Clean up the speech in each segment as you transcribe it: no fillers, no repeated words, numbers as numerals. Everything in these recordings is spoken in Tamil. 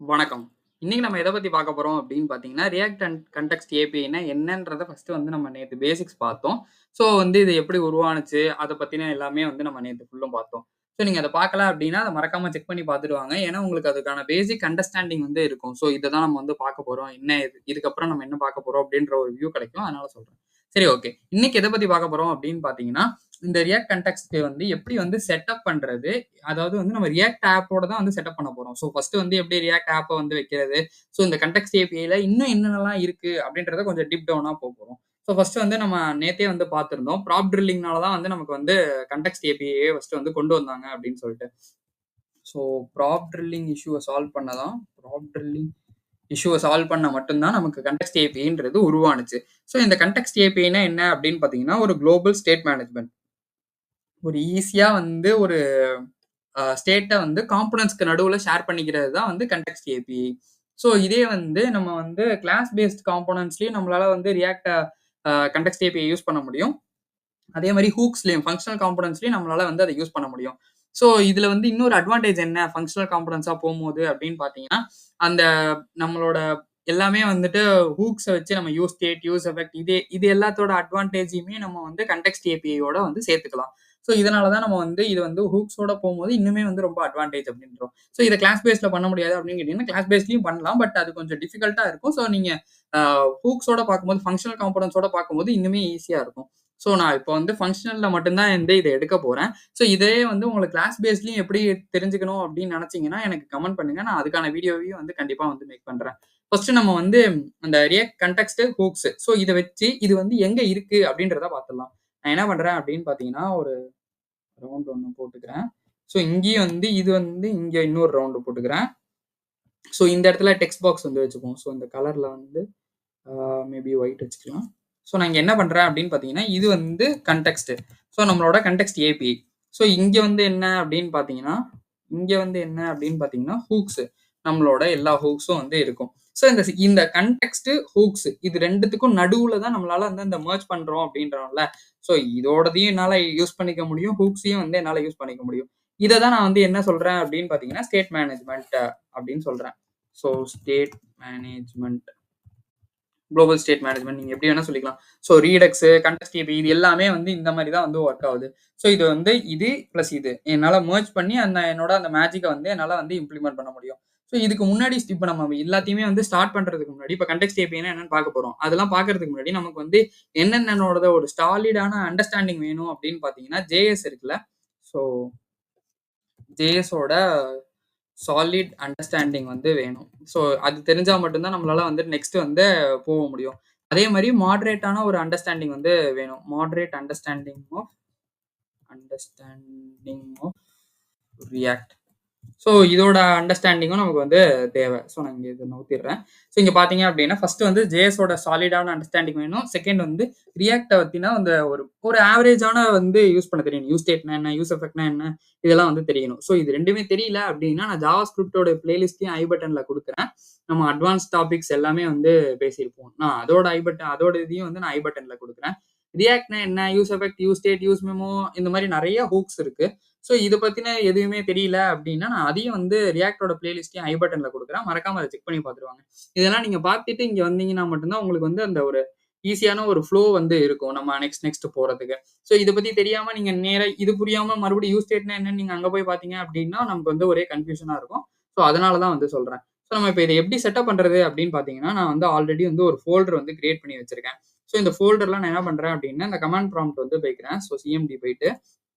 வணக்கம். இன்னைக்கு நம்ம எத பத்தி பார்க்க போறோம் அப்படின்னு பார்த்தீங்கன்னா, ரியாக்ட் அண்ட் கன்டெக்ஸ்ட் ஏபிஐன்னா என்னன்றத ஃபர்ஸ்ட்டு வந்து நம்ம நேத்து பேசிக்ஸ் பார்த்தோம். ஸோ வந்து இது எப்படி உருவானுச்சு, அத பத்தின எல்லாமே வந்து நம்ம நேத்து ஃபுல்லும் பார்த்தோம். ஸோ நீங்க அத பார்க்கல அப்படின்னா, அத மறக்காம செக் பண்ணி பார்த்துட்டு வாங்க. ஏன்னா உங்களுக்கு அதுக்கான பேசிக் அண்டர்ஸ்டாண்டிங் வந்து இருக்கும். ஸோ இத தான் நம்ம வந்து பார்க்க போறோம். என்ன இது இதுக்கப்புறம் நம்ம என்ன பார்க்க போறோம் அப்படின்ற ஒரு வியூ கிடைக்கும். அதனால சொல்றேன். சரி, ஓகே. இன்னைக்கு எத பத்தி பார்க்க போறோம் அப்படின்னு பார்த்தீங்கன்னா, இந்த ரியாக்ட் கன்டெக்ஸ்ட் வந்து எப்படி வந்து செட்டப் பண்றது, அதாவது வந்து நம்ம ரியாக்ட் ஆப்போட தான் வந்து செட்டப் பண்ண போறோம். ஸோ ஃபர்ஸ்ட்டு வந்து எப்படி ரியாக்ட் ஆப்ப வந்து வைக்கிறது, ஸோ இந்த கன்டெக்ஸ்ட் ஏபிஐல இன்னும் என்னென்னலாம் இருக்கு அப்படின்றத கொஞ்சம் டீப் டவுனா போப்போறோம். ஸோ ஃபர்ஸ்ட்டு வந்து நம்ம நேத்தே வந்து பார்த்திருந்தோம். ப்ராப் ட்ரில்லிங்னால தான் வந்து நமக்கு வந்து கன்டெக்ஸ்ட் ஏபிஐயே ஃபர்ஸ்ட்டு வந்து கொண்டு வந்தாங்க அப்படின்னு சொல்லிட்டு. ஸோ ப்ராப் ட்ரில்லிங் இஷ்யூவ சால்வ் பண்ண தான் ப்ராப் ட்ரில்லிங் இஷ்யூவ சால்வ் பண்ணா மட்டும் தான் நமக்கு கன்டெக்ஸ்ட் ஏபிஐன்றது உருவானுச்சு. ஸோ இந்த கன்டெக்ஸ்ட் ஏபிஐன்னா என்ன அப்படின்னு பார்த்தீங்கன்னா, ஒரு குளோபல் ஸ்டேட் மேனேஜ்மென்ட். ஒரு ஈஸியா வந்து ஒரு ஸ்டேட்ட வந்து காம்போனன்ட்ஸ்க்கு நடுவுல ஷேர் பண்ணிக்கிறது தான் வந்து கன்டெக்ஸ்ட் ஏபிஐ. ஸோ இதே வந்து நம்ம வந்து கிளாஸ் பேஸ்ட் காம்போனன்ட்ஸ்லயும் நம்மளால வந்து ரியாக்ட் கன்டெக்ஸ்ட் ஏபிஐ யூஸ் பண்ண முடியும். அதே மாரி ஹூக்ஸ்லயும் ஃபங்ஷனல் காம்போனன்ட்ஸ்லயும் நம்மளால வந்து அத யூஸ் பண்ண முடியும். ஸோ இதுல வந்து இன்னொரு அட்வான்டேஜ் என்ன ஃபங்ஷனல் காம்போனன்ட்ஸா போம்போது அப்படின்னு பார்த்தீங்கன்னா, அந்த நம்மளோட எல்லாமே வந்துட்டு ஹூக்ஸ வச்சு நம்ம யூஸ் ஸ்டேட், யூஸ் எஃபெக்ட் இது எல்லாத்தோட அட்வான்டேஜையுமே நம்ம வந்து கன்டெக்ஸ்ட் ஏபிஐயோட வந்து சேர்த்துக்கலாம். ஸோ இதனால தான் நம்ம வந்து இது வந்து ஹூக்ஸோட போம்போது இன்னுமே வந்து ரொம்ப அட்வான்டேஜ் அப்படின்றோம். ஸோ இத கிளாஸ் பேஸ்ல பண்ண முடியாது அப்படின்னு கேட்டீங்கன்னா, கிளாஸ் பேஸ்லயும் பண்ணலாம். பட் அது கொஞ்சம் டிஃபிகல்ட்டா இருக்கும். ஸோ நீங்க அ ஹூக்ஸோட பார்க்கும்போது, ஃபங்ஷனல் காம்போனன்ட்ஸோட பார்க்கும்போது இன்னுமே ஈஸியா இருக்கும். ஸோ நான் இப்போ வந்து ஃபங்ஷனல்ல மட்டும் தான் வந்து இத எடுக்க போறேன். ஸோ இதே வந்து உங்களுக்கு கிளாஸ் பேஸ்லயும் எப்படி தெரிஞ்சுக்கணும் அப்படின்னு நினைச்சீங்கன்னா, எனக்கு கமெண்ட் பண்ணுங்க. நான் அதுக்கான வீடியோவையும் வந்து கண்டிப்பா வந்து மேக் பண்றேன். ஃபர்ஸ்ட் நம்ம வந்து அந்த ரியாக்ட் கன்டெக்ஸ்ட் ஹூக்ஸ். ஸோ இத வச்சு இது வந்து எங்க இருக்கு அப்படின்றத பார்த்துடலாம். நான் என்ன பண்றேன் அப்படின்னு பார்த்தீங்கன்னா, ஒரு ரவுண்ட் ஒண்ணு போட்டுக்கிறேன். ஸோ இங்கேயும் வந்து இது வந்து இங்க இன்னொரு ரவுண்ட் போட்டுக்கிறேன். ஸோ இந்த இடத்துல டெக்ஸ்ட் பாக்ஸ் வந்து வச்சுப்போம். ஸோ இந்த கலர்ல வந்து மேபி ஒயிட் வச்சுக்கலாம். ஸோ நான் இங்க என்ன பண்றேன் அப்படின்னு பார்த்தீங்கன்னா, இது வந்து கன்டெக்ஸ்ட். ஸோ நம்மளோட கன்டெக்ஸ்ட் ஏபிஐ. ஸோ இங்க வந்து என்ன அப்படின்னு பார்த்தீங்கன்னா, ஹூக்ஸ். நம்மளோட எல்லா ஹூக்ஸும் வந்து இருக்கும். ஸோ இந்த கன்டெக்ஸ்ட், ஹூக்ஸ் இது 2த்துக்கும் நடுவுல தான் நம்மளால வந்து இந்த மெர்ஜ் பண்றோம் அப்படின்றோம்ல. ஸோ இதோடதையும் என்னால யூஸ் பண்ணிக்க முடியும். ஹூக்ஸையும் வந்து என்னால யூஸ் பண்ணிக்க முடியும். இத தான் நான் வந்து என்ன சொல்றேன் அப்படின்னு பார்த்தீங்கன்னா, ஸ்டேட் மேனேஜ்மென்ட் அப்படின்னு சொல்றேன். So state management, global state management நீங்க எப்படி வேணா சொல்லிக்கலாம். ஸோ ரீடக்ஸ், கன்டெக்ஸ்ட் ஏபிஐ இது எல்லாமே வந்து இந்த மாரி தான் வந்து ஒர்க் ஆகுது. ஸோ இது வந்து இது பிளஸ் இது என்னால மெர்ஜ் பண்ணி என்னோட அந்த மேஜிக்க வந்து என்னால வந்து இம்ப்ளிமெண்ட் பண்ண முடியும். ஸோ இதுக்கு முன்னாடி இப்ப நம்ம எல்லாத்தையுமே வந்து ஸ்டார்ட் பண்றதுக்கு முன்னாடி இப்ப கன்டெக்ஸ்ட் ஏபிஐன்னா என்னன்னு பார்க்க போறோம். அதெல்லாம் பார்க்கறதுக்கு முன்னாடி நமக்கு வந்து என்னென்னோட ஒரு சாலிடான அண்டர்ஸ்டாண்டிங் வேணும் அப்படின்னு பார்த்தீங்கன்னா, ஜேஎஸ் இருக்குல்ல. ஸோ ஜேஎஸோட சாலிட் அண்டர்ஸ்டாண்டிங் வந்து வேணும். ஸோ அது தெரிஞ்சா மட்டும் தான் நம்மளால வந்து நெக்ஸ்ட் வந்து போக முடியும். அதே மாரி மாடரேட்டான ஒரு அண்டர்ஸ்டாண்டிங் வந்து வேணும். Moderate understanding of React. So இதோட அண்டர்ஸ்டாண்டிங்கும் நமக்கு வந்து தேவை. ஸோ நான் இங்க இத நவுத்திடுறேன். ஸோ இங்க பார்த்தீங்க அப்படின்னா, ஃபர்ஸ்ட் வந்து ஜேஎஸோட சாலிடான அண்டர்ஸ்டாண்டிங் வேணும். செகண்ட் வந்து ரியாக்ட்ட பத்தின அந்த ஒரு ஒரு ஆவரேஜான வந்து யூஸ் பண்ண தெரியணும். யூஸ் ஸ்டேட்னா என்ன? யூஸ் எஃபெக்ட்னா என்ன? இதெல்லாம் வந்து தெரியணும். ஸோ இது 2மே தெரியல அப்படின்னா, நான் ஜாவா ஸ்கிரிப்ட்டோட பிளேலிஸ்ட்டையும் ஐ பட்டன்ல குடுக்குறேன். நம்ம அட்வான்ஸ் டாபிக்ஸ் எல்லாமே வந்து பேசியிருப்போம். நான் அதோட இதையும் வந்து நான் ஐ பட்டன்ல குடுக்குறேன். ரியாக்ட்னா என்ன? Use effect, use state, use memo இந்த மாரி நெறைய ஹூக்ஸ் இருக்கு. ஸோ இத பத்தின எதுவுமே தெரியல அப்படின்னா, நான் அதையும் வந்து ரியாக்ட்டோட பிளேலிஸ்ட்டையும் ஐ பட்டன்ல குடுக்குறேன். மறக்காம அத செக் பண்ணி பார்த்துட்டு இதெல்லாம் நீங்க பார்த்துட்டு இங்க வந்தீங்கன்னா மட்டும் தான் உங்களுக்கு வந்து அந்த ஒரு ஈஸியான ஒரு ஃப்ளோ வந்து இருக்கும். நம்ம நெக்ஸ்ட் போறதுக்கு. ஸோ இத பத்தி தெரியாம நீங்க நேரா இது புரியாம மறுபடியும் யூஸ் ஸ்டேட்னா என்னன்னு நீங்க அங்க போய் பார்த்தீங்க அப்படின்னா, நமக்கு வந்து ஒரே கன்ஃப்யூஷனா இருக்கும். ஸோ அதனால தான் வந்து சொல்றேன். ஸோ நம்ம இப்ப இத எப்படி செட்டப் பண்றது அப்படின்னு பார்த்தீங்கன்னா, நான் வந்து ஆல்ரெடி வந்து ஒரு ஃபோல்டர் வந்து கிரியேட் பண்ணி வச்சிருக்கேன். ஸோ இந்த ஃபோல்டர்ல நான் என்ன பண்றேன் அப்படின்னா, இந்த கமாண்ட் ப்ராம்ப்ட் வந்து போய்க்கிறேன். ஸோ சிஎம்டி போயிட்டு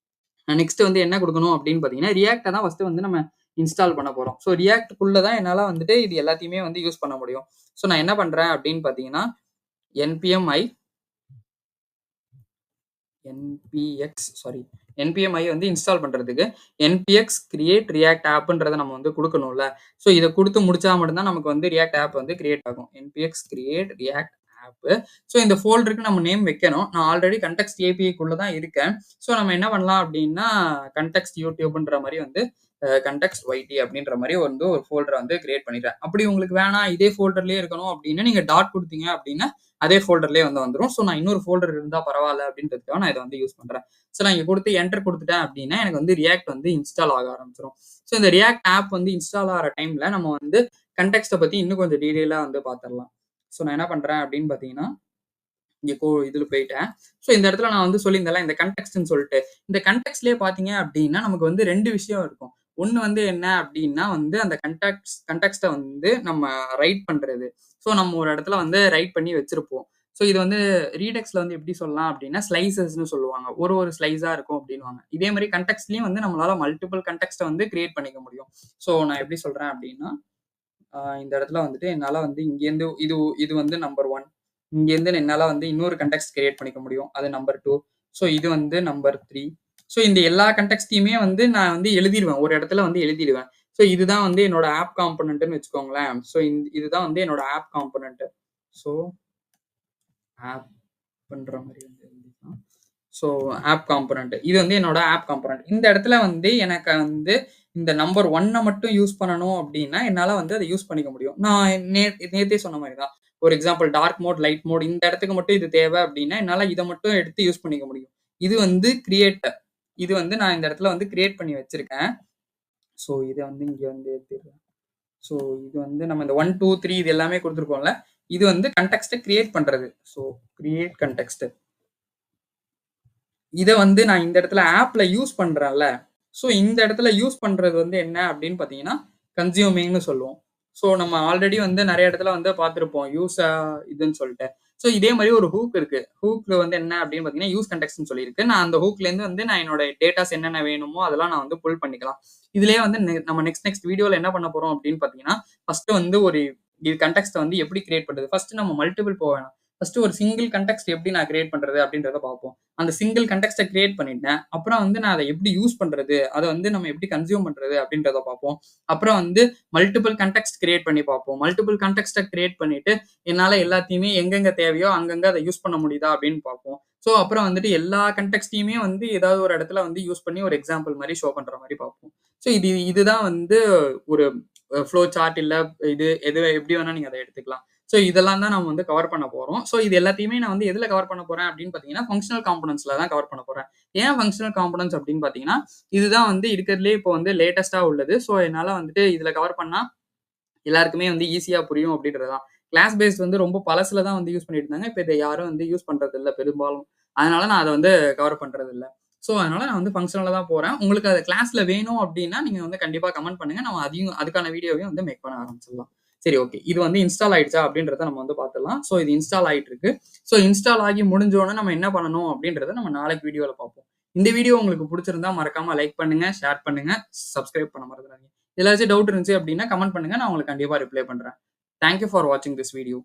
நெக்ஸ்ட் வந்து என்ன குடுக்கணும் அப்படின்னு பார்த்தீங்கன்னா, ரியாக்ட்ட தான் ஃபர்ஸ்ட் வந்து நம்ம இன்ஸ்டால் பண்ண போறோம். ஸோ ரியாக்ட்க்குள்ள தான் என்னால வந்துட்டு இது எல்லாத்தையுமே வந்து யூஸ் பண்ண முடியும். ஸோ நான் என்ன பண்றேன் அப்படின்னு பார்த்தீங்கன்னா, என்பிஎம் என்பிஎம் வந்து இன்ஸ்டால் பண்றதுக்கு என்பிஎக்ஸ் கிரியேட் ரியாக்ட் ஆப்ன்றத நம்ம வந்து குடுக்கணும்ல. ஸோ இத குடுத்து முடிச்சா மட்டும் தான் நமக்கு வந்து ரியாக்ட் ஆப் வந்து கிரியேட் ஆகும். Npx create React app. So இந்த ஃபோல்டருக்கு நம்ம நேம் வைக்கணும். நான் ஆல்ரெடி கன்டெக்ஸ்ட் ஏபிஐக்குள்ள தான் இருக்கேன். ஸோ நம்ம என்ன பண்ணலாம் அப்படின்னா, கன்டெக்ஸ்ட் யூடியூப்ன்ற மாரி வந்து கன்டெக்ஸ்ட் ஒய்டி அப்படின்ற மாரி வந்து ஒரு ஃபோல்டர வந்து கிரியேட் பண்ணிடுறேன். அப்படி உங்களுக்கு வேணாம் இதே ஃபோல்டர்லயே இருக்கணும் அப்படின்னா, நீங்க டாட் குடுத்தீங்க அப்படின்னா, அதே ஃபோல்டர்லயே வந்து வந்துரும். ஸோ நான் இன்னொரு ஃபோல்டர் இருந்தா பரவால்ல அப்படின்றதுக்காக நான் இத வந்து யூஸ் பண்றேன். ஸோ நான் இங்க குடுத்து என்டர் குடுத்துட்டேன் அப்படின்னா, எனக்கு வந்து ரியாக்ட் வந்து இன்ஸ்டால் ஆக ஆரம்பிச்சுரும். ஸோ இந்த ரியாக்ட் ஆப் வந்து இன்ஸ்டால் ஆகுற டைம்ல நம்ம வந்து கன்டெக்ஸ்ட்ட பத்தி இன்னும் கொஞ்சம் டீட்டெயிலா வந்து பார்த்துரலாம். ஸோ நான் என்ன பண்றேன் அப்படின்னு பார்த்தீங்கன்னா, இங்க இதுல போயிட்டேன். ஸோ இந்த இடத்துல நான் வந்து சொல்லியிருந்தேன்ல, இந்த கன்டெக்ஸ்ட்ன்னு சொல்லிட்டு. இந்த கன்டெக்ஸ்ட்லயே பார்த்தீங்க அப்படின்னா, நமக்கு வந்து 2 விஷயம் இருக்கும். ஒண்ணு வந்து என்ன அப்படின்னா வந்து, அந்த கன்டெக்ஸ்ட்ட வந்து நம்ம ரைட் பண்றது. ஸோ நம்ம ஒரு இடத்துல வந்து ரைட் பண்ணி வச்சிருப்போம். ஸோ இது வந்து ரீடெக்ஸ்ல வந்து எப்படி சொல்லலாம் அப்படின்னா, ஸ்லைசஸ்ன்னு சொல்லுவாங்க. ஒரு ஸ்லைஸா இருக்கும் அப்படின்னுவாங்க. இதே மாரி கன்டெக்ஸ்ட்லயும் வந்து நம்மளால மல்டிபிள் கன்டெக்ஸ்ட்ட வந்து கிரியேட் பண்ணிக்க முடியும். ஸோ நான் எப்படி சொல்றேன் அப்படின்னா, இந்த இடத்துல வந்துட்டு என்னால வந்து இங்கேருந்து இது இது வந்து நம்பர் 1. இங்கேருந்து என்னால வந்து இன்னொரு கன்டெக்ஸ்ட் கிரியேட் பண்ணிக்க முடியும். அது நம்பர் 2. ஸோ இது வந்து நம்பர் 3. ஸோ இந்த எல்லா கன்டெக்ஸ்ட்டையுமே வந்து நான் வந்து எழுதிருவேன். ஒரு இடத்துல வந்து எழுதிருவேன். ஸோ இதுதான் வந்து என்னோட ஆப் காம்போனன்ட்ன்னு வச்சுக்கோங்களேன். ஸோ இதுதான் வந்து என்னோட ஆப் காம்போனன்ட். ஸோ ஆப் பண்ற மாரி வந்து எழுதிக்கலாம். So app component. இது வந்து என்னோட ஆப் காம்போனன்ட். இந்த இடத்துல வந்து எனக்கு வந்து இந்த நம்பர் 1 மட்டும் யூஸ் பண்ணணும் அப்டின்னா, என்னால வந்து அத யூஸ் பண்ணிக்க முடியும். நான் நேத்தே சொன்ன மாரி தான். ஒரு example dark mode, light mode இந்த இடத்துக்கு மட்டும் இது தேவை அப்டின்னா, என்னால இத மட்டும் எடுத்து யூஸ் பண்ணிக்க முடியும். இது வந்து கிரியேட். இது வந்து நான் இந்த இடத்துல வந்து கிரியேட் பண்ணி வச்சிருக்கேன். ஸோ இத வந்து இங்க வந்து ஏத்திர்றேன். ஸோ இது வந்து நம்ம இந்த 1, 2, 3 இது எல்லாமே குடுத்துருக்கோம்ல. இது வந்து கன்டெக்ஸ்ட்ட கிரியேட் பண்றது. So create context. இத வந்து நான் இந்த இடத்துல ஆப்ல யூஸ் பண்றேன்ல. ஸோ இந்த இடத்துல யூஸ் பண்றது வந்து என்ன அப்படின்னு பார்த்தீங்கன்னா, கன்சியூமிங்ன்னு சொல்லுவோம். ஸோ நம்ம ஆல்ரெடி வந்து நெறைய இடத்துல வந்து பார்த்திருப்போம். இதுன்னு சொல்லிட்டு. ஸோ இதே மாரி ஒரு ஹூக் இருக்கு. ஹூக்ல வந்து என்ன அப்படின்னு பார்த்தீங்கன்னா, யூஸ் கான்டெக்ஸ்ட்ன்னு சொல்லியிருக்கு. நான் அந்த ஹூக்லேருந்து வந்து நான் என்னோட டேட்டாஸ் என்னென்ன வேணுமோ அதெல்லாம் நான் வந்து புல் பண்ணிக்கலாம். இதுலயே வந்து நம்ம நெக்ஸ்ட் வீடியோல என்ன பண்ண போறோம் அப்படின்னு பார்த்தீங்கன்னா, ஃபர்ஸ்ட் வந்து இது கான்டெக்ஸ்ட்ட வந்து எப்படி கிரியேட் பண்றது? ஃபர்ஸ்ட் நம்ம மல்டிபிள் போ வேணாம். ஃபர்ஸ்ட் ஒரு சிங்கிள் கான்டெக்ஸ்ட் எப்படி நான் கிரியேட் பண்றது அப்படின்றத பார்ப்போம். அந்த சிங்கிள் கான்டெக்ஸ்ட்ட கிரியேட் பண்ணிட்டேன். அப்புறம் வந்து நான் அத எப்படி யூஸ் பண்றது? அத வந்து நம்ம எப்படி கன்சியூம் பண்றது? அப்படின்றத பார்ப்போம். அப்புறம் வந்து மல்டிபிள் கான்டெக்ஸ்ட் கிரியேட் பண்ணி பார்ப்போம். மல்டிபிள் கான்டெக்ஸ்ட்ட கிரியேட் பண்ணிட்டு, என்னால எல்லாத்தையுமே எங்கெங்க தேவையோ அங்கங்க அத யூஸ் பண்ண முடியுதா அப்படின்னு பார்ப்போம். ஸோ அப்புறம் வந்துட்டு எல்லா கான்டெக்ஸ்ட்டயுமே வந்து ஏதாவது ஒரு இடத்துல வந்து யூஸ் பண்ணி ஒரு எக்ஸாம்பிள் மாரி ஷோ பண்ற மாரி பார்ப்போம். ஸோ இதுதான் வந்து ஒரு ஃப்ளோ சார்ட் இல்ல எது எப்படி வேணா நீங்க அத எடுத்துக்கலாம். ஸோ இதெல்லாம் தான் நம்ம வந்து கவர் பண்ண போறோம். ஸோ இது எல்லாத்தையுமே நான் வந்து எதுல கவர் பண்ண போறேன் அப்படின்னு பார்த்தீங்கன்னா, ஃபங்ஷனல் காம்போனன்ட்ஸ்ல தான் கவர் பண்ண போறேன். ஏன் ஃபங்ஷனல் காம்போனன்ட்ஸ் அப்படின்னு பார்த்தீங்கன்னா, இதுதான் வந்து இருக்கிறதுலயே இப்போ வந்து லேட்டஸ்ட்டா உள்ளது. ஸோ என்னால வந்துட்டு இதுல கவர் பண்ணா எல்லாருக்குமே வந்து ஈஸியா புரியும் அப்படின்றது தான். கிளாஸ் பேஸ்ட் வந்து ரொம்ப பழசுல தான் வந்து யூஸ் பண்ணிட்டு இருந்தாங்க. இப்ப இத யாரும் வந்து யூஸ் பண்றது இல்ல பெரும்பாலும். அதனால நான் அத வந்து கவர் பண்றது இல்ல. ஸோ அதனால நான் வந்து ஃபங்ஷனலா தான் போறேன். உங்களுக்கு அது கிளாஸ்ல வேணும் அப்படின்னா, நீங்க வந்து கண்டிப்பா கமெண்ட் பண்ணுங்க. நம்ம அதுக்கான வீடியோவையும் வந்து மேக் பண்ண ஆரம்பிச்சிடலாம். சரி ஓகே. இது வந்து இன்ஸ்டால் ஆயிடுச்சா அப்படின்றத நம்ம வந்து பார்த்துடலாம். ஸோ இது இன்ஸ்டால் ஆயிட்டு இருக்கு. ஸோ இன்ஸ்டால் ஆகி முடிஞ்ச உடனே நம்ம என்ன பண்ணணும் அப்படின்றத நம்ம நாளைக்கு வீடியோல பார்ப்போம். இந்த வீடியோ உங்களுக்கு புடிச்சிருந்தா மறக்காம லைக் பண்ணுங்க, ஷேர் பண்ணுங்க, சப்ஸ்கிரைப் பண்ண மறந்துடாதீங்க. ஏதாச்சும் டவுட் இருந்துச்சு அப்படின்னா கமெண்ட் பண்ணுங்க. நான் உங்களுக்கு கண்டிப்பா ரிப்ளை பண்றேன். தேங்க் யூ ஃபார் வாட்சிங் திஸ் வீடியோ.